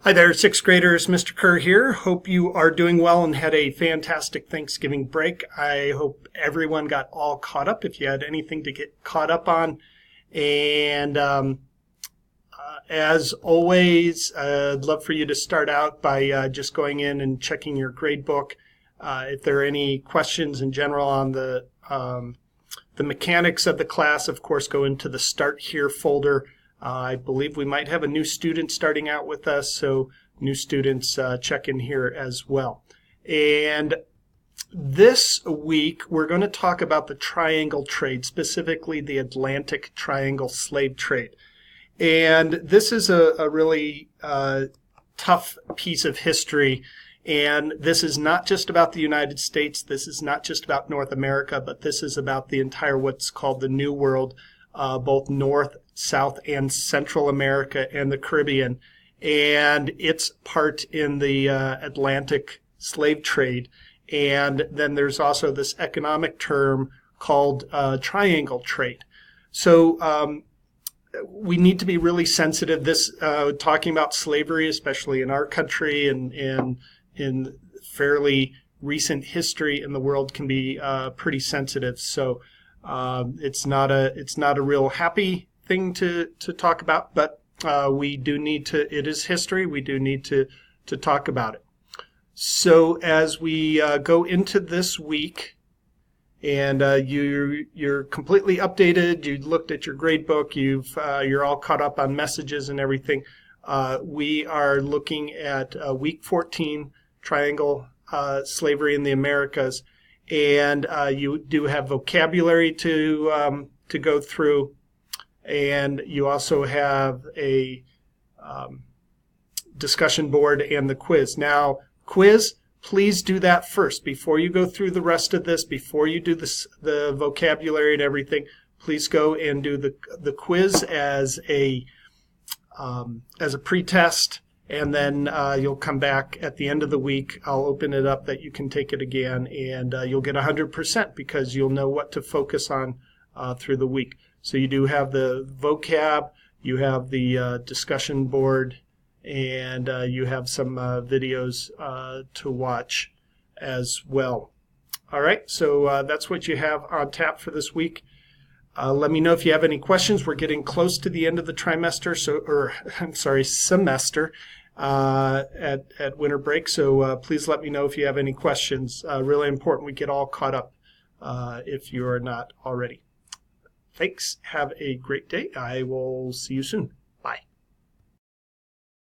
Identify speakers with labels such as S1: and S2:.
S1: Hi there, sixth graders. Mr. Kerr here. Hope you are doing well and had a fantastic Thanksgiving break. I hope everyone got all caught up if you had anything to get caught up on. And as always, I'd love for you to start out by just going in and checking your grade book. If there are any questions in general on the mechanics of the class, of course, go into the Start Here folder. I believe we might have a new student starting out with us, so new students check in here as well. And this week, we're going to talk about the triangle trade, specifically the Atlantic triangle slave trade. And this is a really tough piece of history. And this is not just about the United States. This is not just about North America, but this is about the entire what's called the New World, both North, South, and Central America and the Caribbean, and its part in the Atlantic slave trade. And then there's also this economic term called triangle trade. So we need to be really sensitive. This talking about slavery, especially in our country and in fairly recent history in the world, can be pretty sensitive. So it's not a real happy thing to talk about, but we do need to. It is history. We do need to talk about it. So as we go into this week, and you're completely updated. You looked at your grade book. You're all caught up on messages and everything. We are looking at week 14, Triangle Slavery in the Americas. And you do have vocabulary to go through, and you also have a discussion board and the quiz. Now, quiz, please do that first before you go through the rest of this. Before you do the vocabulary and everything, please go and do the quiz as a pretest. And then you'll come back at the end of the week. I'll open it up that you can take it again, and you'll get 100% because you'll know what to focus on through the week. So you do have the vocab, you have the discussion board, and you have some videos to watch as well. All right, so that's what you have on tap for this week. Let me know if you have any questions. We're getting close to the end of the semester at winter break. So please let me know if you have any questions. Really important we get all caught up if you are not already. Thanks. Have a great day. I will see you soon.